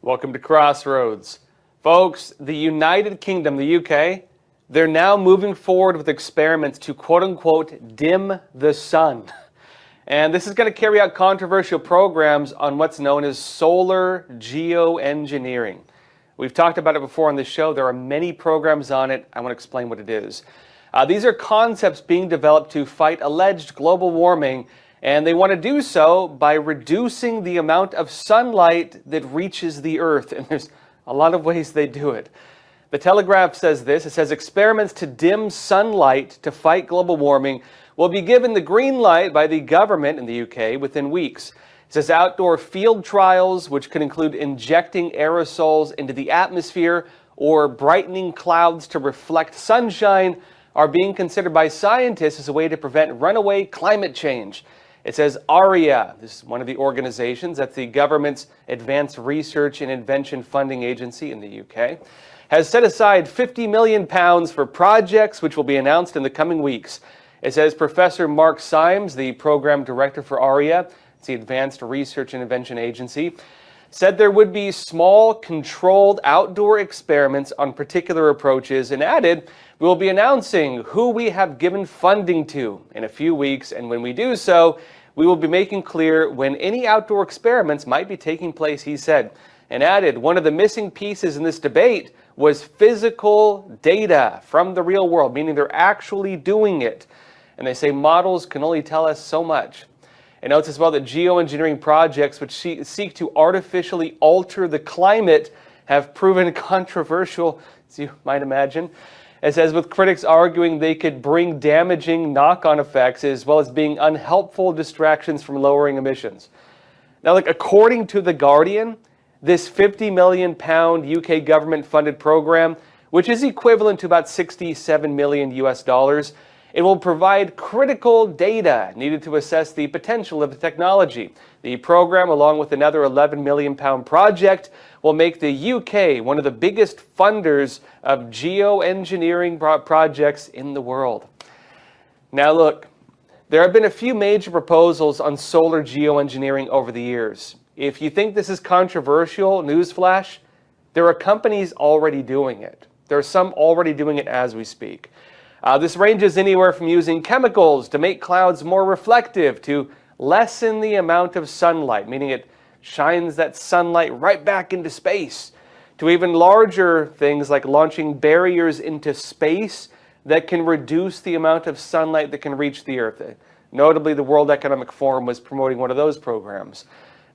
Welcome to Crossroads. Folks, the United Kingdom, the UK, they're now moving forward with experiments to quote-unquote dim the sun. And this is going to carry out controversial programs on what's known as solar geoengineering. We've talked about it before on this show. There are many programs on it. I want to explain what it is. These are concepts being developed to fight alleged global warming, and they want to do so by reducing the amount of sunlight that reaches the Earth. And there's a lot of ways they do it. The Telegraph says this. It says experiments to dim sunlight to fight global warming will be given the green light by the government in the UK within weeks. It says outdoor field trials, which could include injecting aerosols into the atmosphere or brightening clouds to reflect sunshine, are being considered by scientists as a way to prevent runaway climate change. It says ARIA, this is one of the organizations, that's the government's Advanced Research and Invention Funding Agency in the UK, has set aside £50 million for projects which will be announced in the coming weeks. It says Professor Mark Symes, the program director for ARIA, it's the Advanced Research and Invention Agency, said there would be small, controlled outdoor experiments on particular approaches, and added, we will be announcing who we have given funding to in a few weeks, and when we do so, we will be making clear when any outdoor experiments might be taking place, he said, and added, one of the missing pieces in this debate was physical data from the real world, meaning they're actually doing it. And they say models can only tell us so much. It notes as well that geoengineering projects which seek to artificially alter the climate have proven controversial, as you might imagine. It says with critics arguing they could bring damaging knock-on effects as well as being unhelpful distractions from lowering emissions. Now, according to The Guardian, this £50 million UK government-funded program, which is equivalent to about 67 million US dollars, it will provide critical data needed to assess the potential of the technology. The program, along with another £11 million project, will make the UK one of the biggest funders of geoengineering projects in the world. Now look, there have been a few major proposals on solar geoengineering over the years. If you think this is controversial, newsflash, there are companies already doing it. There are some already doing it as we speak. This ranges anywhere from using chemicals to make clouds more reflective to lessen the amount of sunlight, meaning it shines that sunlight right back into space, to even larger things like launching barriers into space that can reduce the amount of sunlight that can reach the Earth. Notably, the World Economic Forum was promoting one of those programs.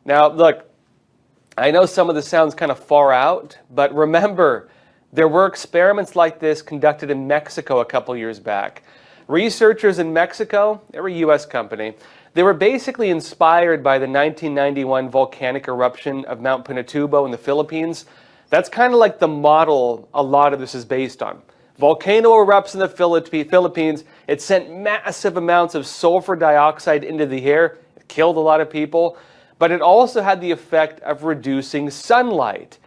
Now, look, I know some of this sounds kind of far out, but remember, there were experiments like this conducted in Mexico a couple years back. Researchers in Mexico, they're a US company, they were basically inspired by the 1991 volcanic eruption of Mount Pinatubo in the Philippines. That's kind of like the model a lot of this is based on. Volcano erupts in the Philippines. It sent massive amounts of sulfur dioxide into the air. It killed a lot of people. But it also had the effect of reducing sunlight.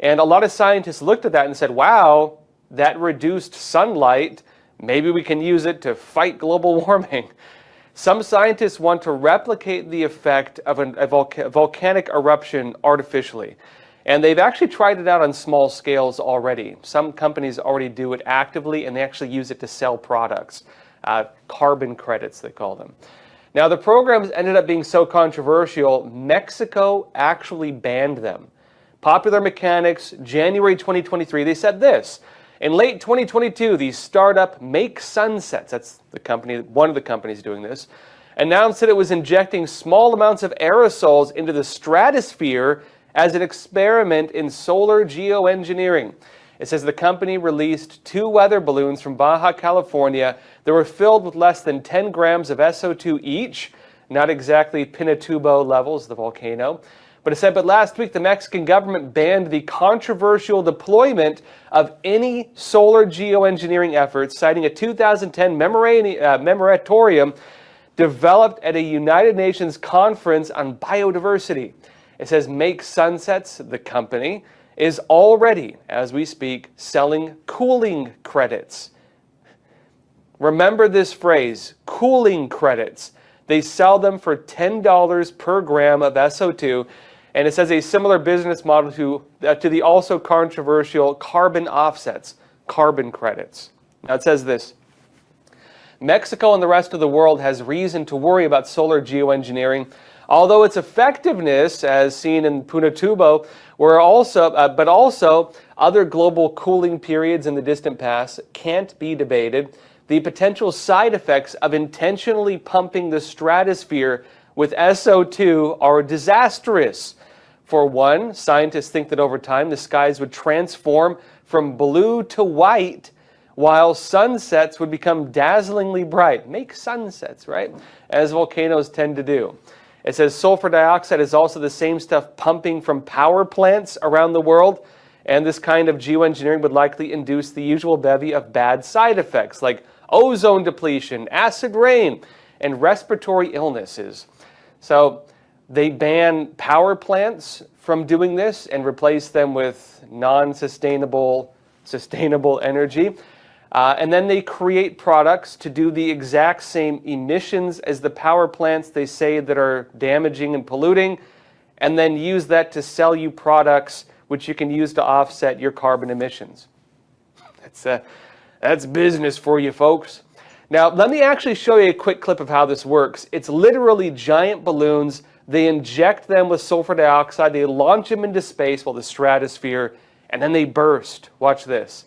And a lot of scientists looked at that and said, wow, that reduced sunlight, maybe we can use it to fight global warming. Some scientists want to replicate the effect of a volcanic eruption artificially. And they've actually tried it out on small scales already. Some companies already do it actively, and they actually use it to sell products. Carbon credits, they call them. Now, the programs ended up being so controversial, Mexico actually banned them. Popular Mechanics, January 2023, they said this. In late 2022, the startup Make Sunsets, that's the company, one of the companies doing this, announced that it was injecting small amounts of aerosols into the stratosphere as an experiment in solar geoengineering. It says the company released 2 weather balloons from Baja California that were filled with less than 10 grams of SO2 each, not exactly Pinatubo levels, the volcano. But it said, but last week the Mexican government banned the controversial deployment of any solar geoengineering efforts, citing a 2010 moratorium developed at a United Nations conference on biodiversity. It says Make Sunsets, the company, is already, as we speak, selling cooling credits. Remember this phrase, cooling credits. They sell them for $10 per gram of SO2. And it says a similar business model to the also controversial carbon offsets, carbon credits. Now it says this: Mexico and the rest of the world has reason to worry about solar geoengineering, although its effectiveness, as seen in Punatubo, but also other global cooling periods in the distant past, can't be debated. The potential side effects of intentionally pumping the stratosphere with SO2 are disastrous. For one, scientists think that over time the skies would transform from blue to white, while sunsets would become dazzlingly bright. Make sunsets, right? As volcanoes tend to do. It says sulfur dioxide is also the same stuff pumping from power plants around the world, and this kind of geoengineering would likely induce the usual bevy of bad side effects like ozone depletion, acid rain, and respiratory illnesses. So they ban power plants from doing this and replace them with non-sustainable, sustainable energy. And then they create products to do the exact same emissions as the power plants they say that are damaging and polluting, and then use that to sell you products which you can use to offset your carbon emissions. That's business for you, folks. Now, let me actually show you a quick clip of how this works. It's literally giant balloons. They inject them with sulfur dioxide. They launch them into space, well, the stratosphere, and then they burst. Watch this.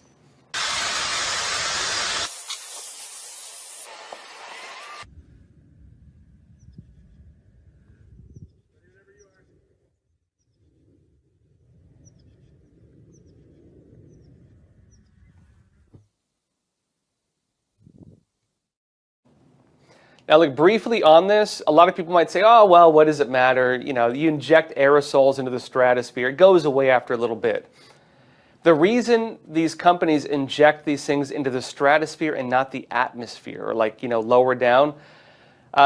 Now, look, briefly on this, a lot of people might say, oh, well, what does it matter? You know, you inject aerosols into the stratosphere. It goes away after a little bit. The reason these companies inject these things into the stratosphere and not the atmosphere, or like, you know, lower down,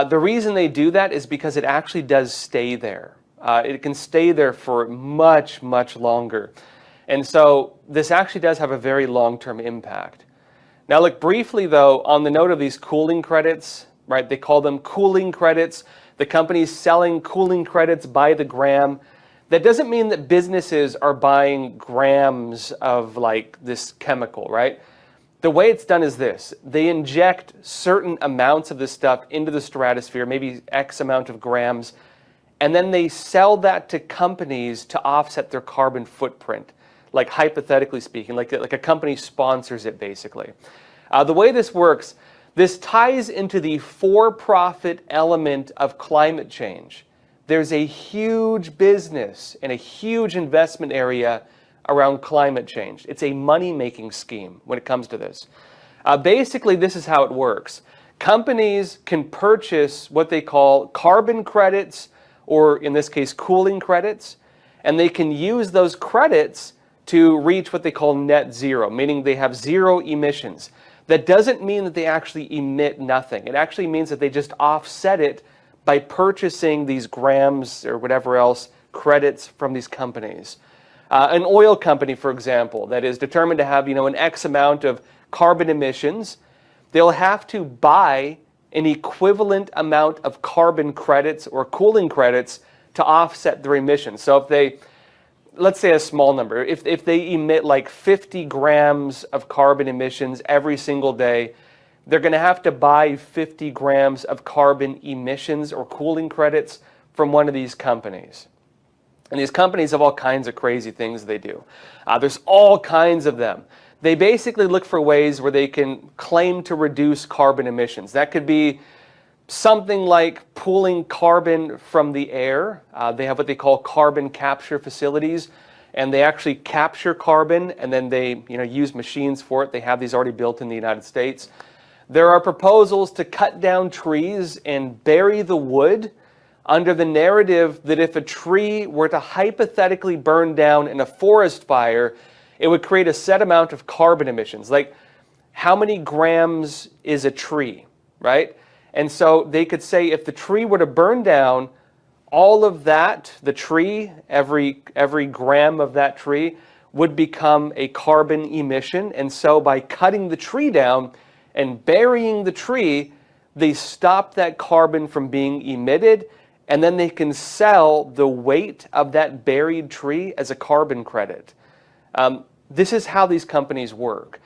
the reason they do that is because it actually does stay there. It can stay there for much, much longer. And so this actually does have a very long-term impact. Now, look, briefly, though, on the note of these cooling credits, right? They call them cooling credits. The company's selling cooling credits by the gram. That doesn't mean that businesses are buying grams of like this chemical, right? The way it's done is this. They inject certain amounts of this stuff into the stratosphere, maybe X amount of grams, and then they sell that to companies to offset their carbon footprint, like hypothetically speaking, like a company sponsors it basically. The way this works, this ties into the for-profit element of climate change. There's a huge business and a huge investment area around climate change. It's a money-making scheme when it comes to this. Basically, this is how it works. Companies can purchase what they call carbon credits, or in this case, cooling credits, and they can use those credits to reach what they call net zero, meaning they have zero emissions. That doesn't mean that they actually emit nothing. It actually means that they just offset it by purchasing these grams or whatever else credits from these companies. An oil company, for example, that is determined to have, you know, an X amount of carbon emissions, they'll have to buy an equivalent amount of carbon credits or cooling credits to offset their emissions. So if they, let's say a small number, if they emit like 50 grams of carbon emissions every single day, they're going to have to buy 50 grams of carbon emissions or cooling credits from one of these companies. And these companies have all kinds of crazy things they do. There's all kinds of them. They basically look for ways where they can claim to reduce carbon emissions. That could be something like pulling carbon from the air. They have what they call carbon capture facilities, and they actually capture carbon, and then they, you know, use machines for it. They have these already built in the United States. There are proposals to cut down trees and bury the wood under the narrative that if a tree were to hypothetically burn down in a forest fire, it would create a set amount of carbon emissions. Like, how many grams is a tree, right? And so they could say if the tree were to burn down, all of that, the tree, every gram of that tree would become a carbon emission. And so by cutting the tree down and burying the tree, they stop that carbon from being emitted, and then they can sell the weight of that buried tree as a carbon credit. This is how these companies work.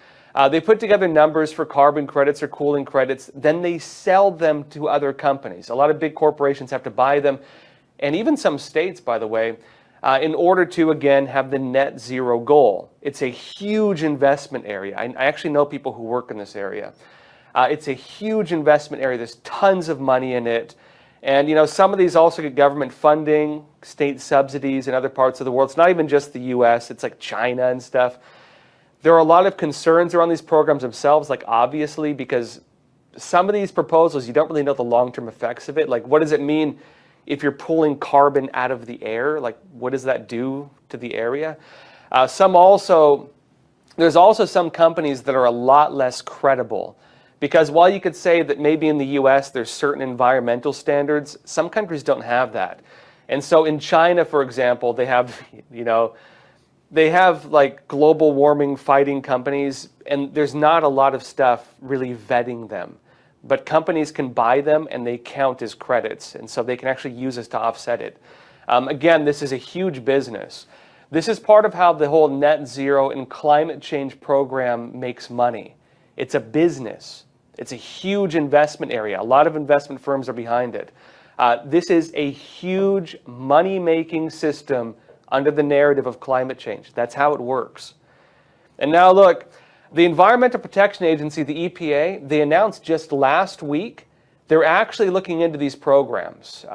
They put together numbers for carbon credits or cooling credits, then they sell them to other companies. A lot of big corporations have to buy them, and even some states, by the way, in order to, again, have the net zero goal. It's a huge investment area. I actually know people who work in this area. It's a huge investment area. There's tons of money in it. And, you know, some of these also get government funding, state subsidies in other parts of the world. It's not even just the US, it's like China and stuff. There are a lot of concerns around these programs themselves, like obviously, because some of these proposals, you don't really know the long-term effects of it. Like, what does it mean if you're pulling carbon out of the air? Like, what does that do to the area? There's also some companies that are a lot less credible. Because while you could say that maybe in the US there's certain environmental standards, some countries don't have that. And so in China, for example, they have, they have like global warming fighting companies, and there's not a lot of stuff really vetting them. But companies can buy them and they count as credits, and so they can actually use this to offset it. Again, this is a huge business. This is part of how the whole net zero and climate change program makes money. It's a business. It's a huge investment area. A lot of investment firms are behind it. This is a huge money-making system under the narrative of climate change. That's how it works. And now look, the Environmental Protection Agency, the EPA, they announced just last week they're actually looking into these programs.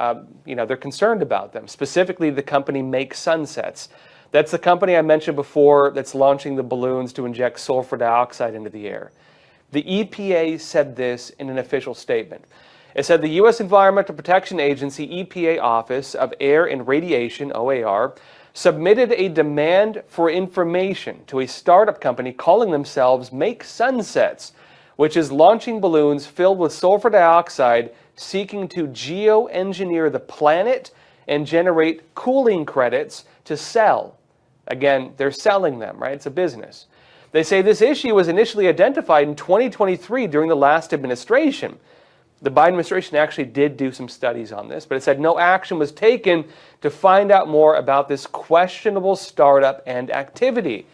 They're concerned about them, specifically the company Make Sunsets. That's the company I mentioned before that's launching the balloons to inject sulfur dioxide into the air. The EPA said this in an official statement. It said the U.S. Environmental Protection Agency EPA Office of Air and Radiation, OAR, submitted a demand for information to a startup company calling themselves Make Sunsets, which is launching balloons filled with sulfur dioxide seeking to geoengineer the planet and generate cooling credits to sell. Again, they're selling them, right? It's a business. They say this issue was initially identified in 2023 during the last administration. The Biden administration actually did do some studies on this, but it said no action was taken to find out more about this questionable startup and activity.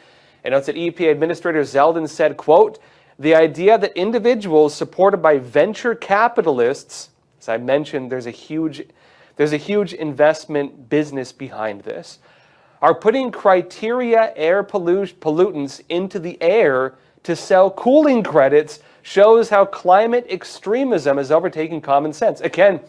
And notes that EPA Administrator Zeldin said, quote, the idea that individuals supported by venture capitalists, as I mentioned, there's a huge investment business behind this, are putting criteria air pollutants into the air to sell cooling credits shows how climate extremism is overtaking common sense. Again,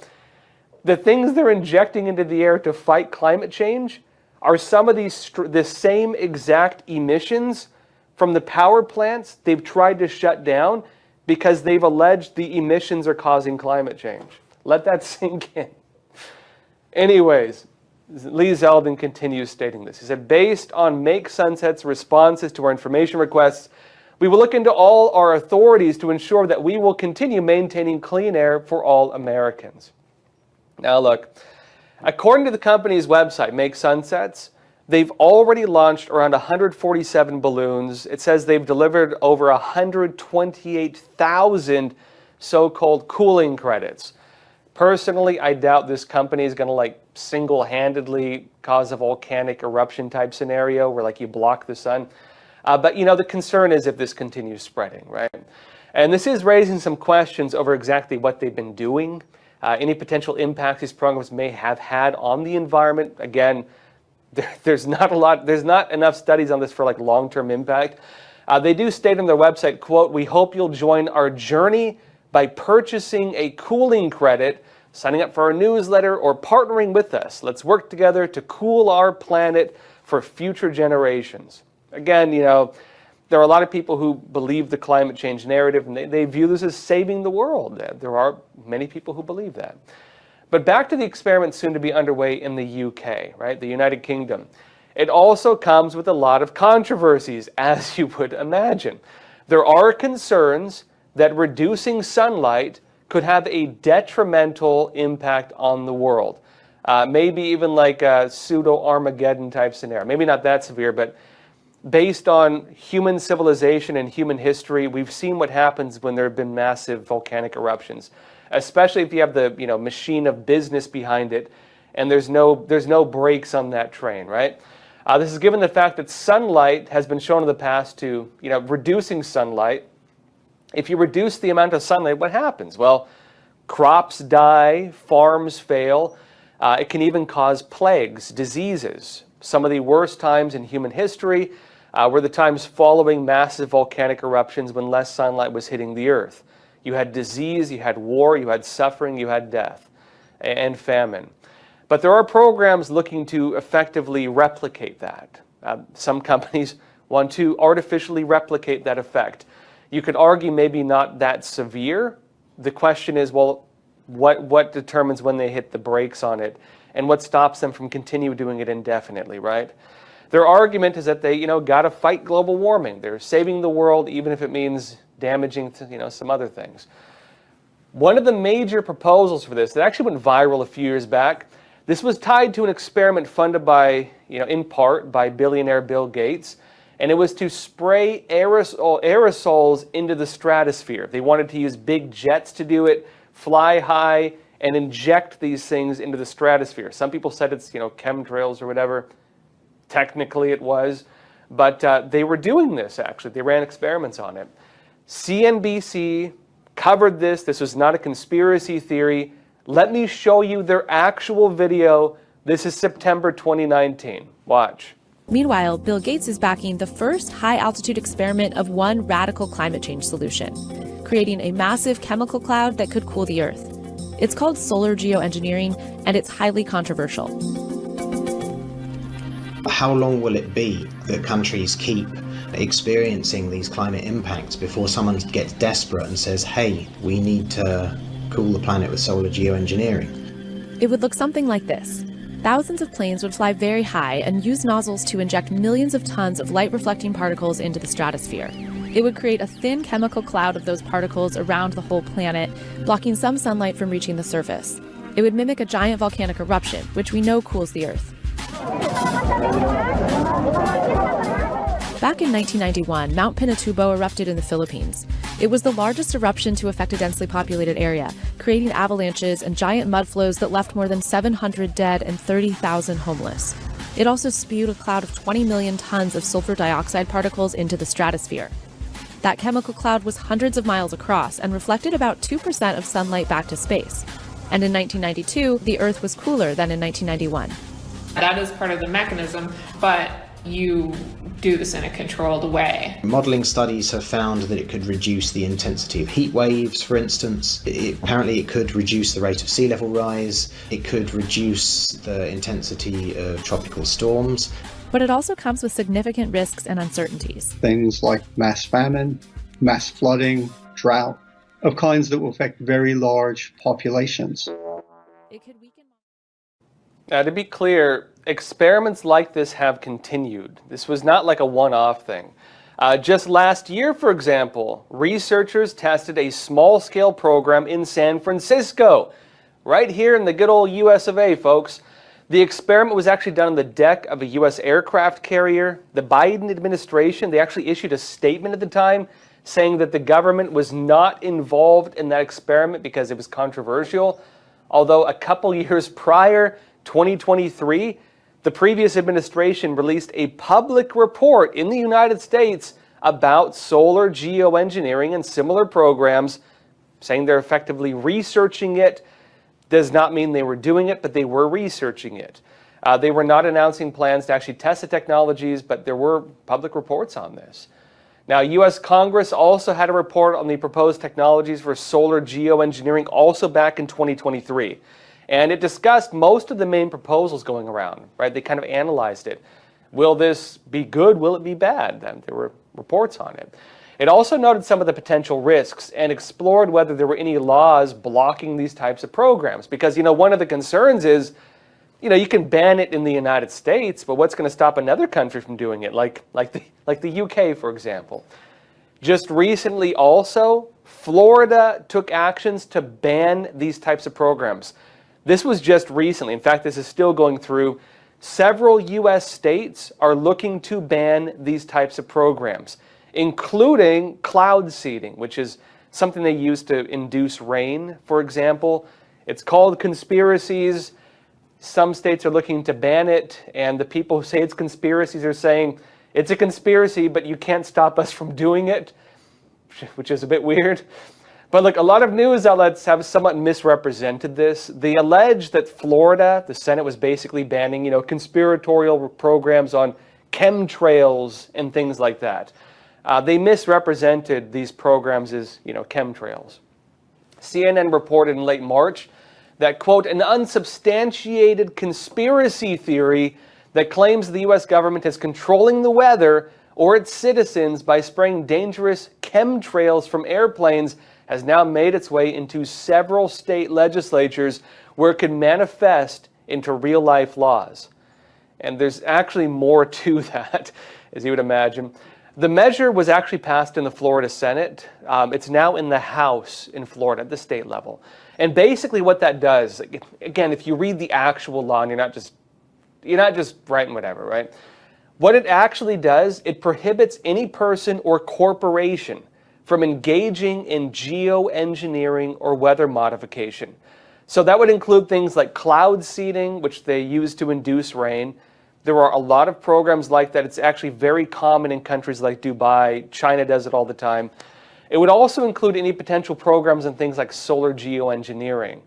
the things they're injecting into the air to fight climate change are some of the same exact emissions from the power plants they've tried to shut down because they've alleged the emissions are causing climate change. Let that sink in. Anyways, Lee Zeldin continues stating this. He said, based on Make Sunset's responses to our information requests, we will look into all our authorities to ensure that we will continue maintaining clean air for all Americans. Now look, according to the company's website, Make Sunsets, they've already launched around 147 balloons. It says they've delivered over 128,000 so-called cooling credits. Personally, I doubt this company is going to single-handedly cause a volcanic eruption type scenario where you block the sun. But the concern is if this continues spreading, right? And this is raising some questions over exactly what they've been doing, any potential impacts these programs may have had on the environment. Again, there's not enough studies on this for long-term impact. They do state on their website, quote, we hope you'll join our journey by purchasing a cooling credit, signing up for our newsletter, or partnering with us. Let's work together to cool our planet for future generations. Again, there are a lot of people who believe the climate change narrative, and they view this as saving the world. There are many people who believe that. But back to the experiment soon to be underway in the UK, right? The United Kingdom. It also comes with a lot of controversies, as you would imagine. There are concerns that reducing sunlight could have a detrimental impact on the world. Maybe even like a pseudo-Armageddon type scenario. Maybe not that severe, but based on human civilization and human history, we've seen what happens when there have been massive volcanic eruptions. especially if you have the machine of business behind it, and there's no brakes on that train, right? This is given the fact that sunlight has been shown in the past to, reducing sunlight. If you reduce the amount of sunlight, what happens? Well, crops die, farms fail. It can even cause plagues, diseases. Some of the worst times in human history were the times following massive volcanic eruptions when less sunlight was hitting the earth. You had disease, you had war, you had suffering, you had death and famine. But there are programs looking to effectively replicate that. Some companies want to artificially replicate that effect. You could argue maybe not that severe. The question is, well, what determines when they hit the brakes on it, and what stops them from continue doing it indefinitely, right? Their argument is that they, got to fight global warming. They're saving the world, even if it means damaging, some other things. One of the major proposals for this that actually went viral a few years back. This was tied to an experiment funded by, in part by billionaire Bill Gates, and it was to spray aerosols into the stratosphere. They wanted to use big jets to do it, fly high, and inject these things into the stratosphere. Some people said it's, chemtrails or whatever. Technically it was, but they were doing this actually. They ran experiments on it. CNBC covered this. This was not a conspiracy theory. Let me show you their actual video. This is September 2019. Watch. Meanwhile, Bill Gates is backing the first high-altitude experiment of one radical climate change solution, creating a massive chemical cloud that could cool the Earth. It's called solar geoengineering, and it's highly controversial. How long will it be that countries keep experiencing these climate impacts before someone gets desperate and says, hey, we need to cool the planet with solar geoengineering? It would look something like this. Thousands of planes would fly very high and use nozzles to inject millions of tons of light-reflecting particles into the stratosphere. It would create a thin chemical cloud of those particles around the whole planet, blocking some sunlight from reaching the surface. It would mimic a giant volcanic eruption, which we know cools the Earth. Back in 1991, Mount Pinatubo erupted in the Philippines. It was the largest eruption to affect a densely populated area, creating avalanches and giant mud flows that left more than 700 dead and 30,000 homeless. It also spewed a cloud of 20 million tons of sulfur dioxide particles into the stratosphere. That chemical cloud was hundreds of miles across and reflected about 2% of sunlight back to space. And in 1992, the Earth was cooler than in 1991. That is part of the mechanism, but you do this in a controlled way. Modelling studies have found that it could reduce the intensity of heat waves, for instance. Apparently it could reduce the rate of sea level rise. It could reduce the intensity of tropical storms. But it also comes with significant risks and uncertainties. Things like mass famine, mass flooding, drought, of kinds that will affect very large populations. It could weaken. Now, to be clear, experiments like this have continued. This was not like a one-off thing. Just last year, for example, researchers tested a small-scale program in San Francisco, right here in the good old US of A, folks. The experiment was actually done on the deck of a US aircraft carrier. The Biden administration, they actually issued a statement at the time saying that the government was not involved in that experiment because it was controversial. Although a couple years prior, 2023, the previous administration released a public report in the United States about solar geoengineering and similar programs, saying they're effectively researching it. Does not mean they were doing it, but they were researching it. They were not announcing plans to actually test the technologies, but there were public reports on this. Now, U.S. Congress also had a report on the proposed technologies for solar geoengineering also back in 2023. And it discussed most of the main proposals going around, right? They kind of analyzed it. Will this be good? Will it be bad? And there were reports on it. It also noted some of the potential risks and explored whether there were any laws blocking these types of programs. Because, one of the concerns is, you can ban it in the United States, but what's going to stop another country from doing it, like the UK, for example? Just recently also, Florida took actions to ban these types of programs. This was just recently. In fact, this is still going through. Several U.S. states are looking to ban these types of programs, including cloud seeding, which is something they use to induce rain, for example. It's called conspiracies. Some states are looking to ban it, and the people who say it's conspiracies are saying it's a conspiracy, but you can't stop us from doing it, which is a bit weird. But look, a lot of news outlets have somewhat misrepresented this. They allege that Florida, the Senate was basically banning, conspiratorial programs on chemtrails and things like that. They misrepresented these programs as, chemtrails. CNN reported in late March that, quote, an unsubstantiated conspiracy theory that claims the U.S. government is controlling the weather or its citizens by spraying dangerous chemtrails from airplanes has now made its way into several state legislatures where it can manifest into real-life laws. And there's actually more to that, as you would imagine. The measure was actually passed in the Florida Senate. It's now in the House in Florida at the state level. And basically what that does, again, if you read the actual law and you're not just writing whatever, right? What it actually does, it prohibits any person or corporation from engaging in geoengineering or weather modification. So that would include things like cloud seeding, which they use to induce rain. There are a lot of programs like that. It's actually very common in countries like Dubai. China does it all the time. It would also include any potential programs in things like solar geoengineering.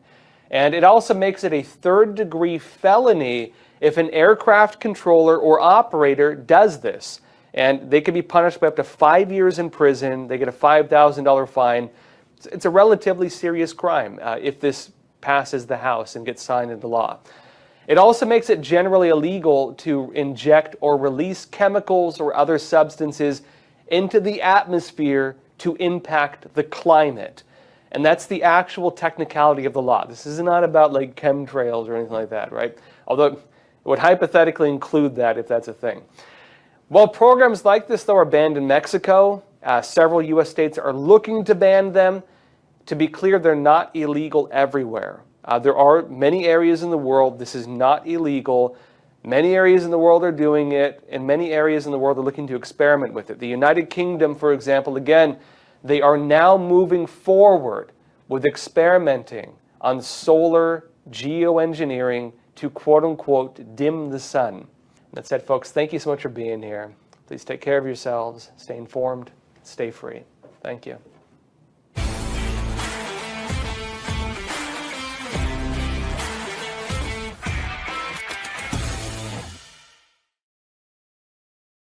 And it also makes it a third-degree felony if an aircraft controller or operator does this. And they could be punished by up to 5 years in prison. They get a $5,000 fine. It's a relatively serious crime if this passes the House and gets signed into law. It also makes it generally illegal to inject or release chemicals or other substances into the atmosphere to impact the climate. And that's the actual technicality of the law. This is not about like chemtrails or anything like that, right? Although it would hypothetically include that if that's a thing. While programs like this, though, are banned in Mexico, several U.S. states are looking to ban them. To be clear, they're not illegal everywhere. There are many areas in the world this is not illegal. Many areas in the world are doing it, and many areas in the world are looking to experiment with it. The United Kingdom, for example, again, they are now moving forward with experimenting on solar geoengineering to, quote-unquote, dim the sun. That said, folks, thank you so much for being here. Please take care of yourselves, stay informed, stay free. Thank you.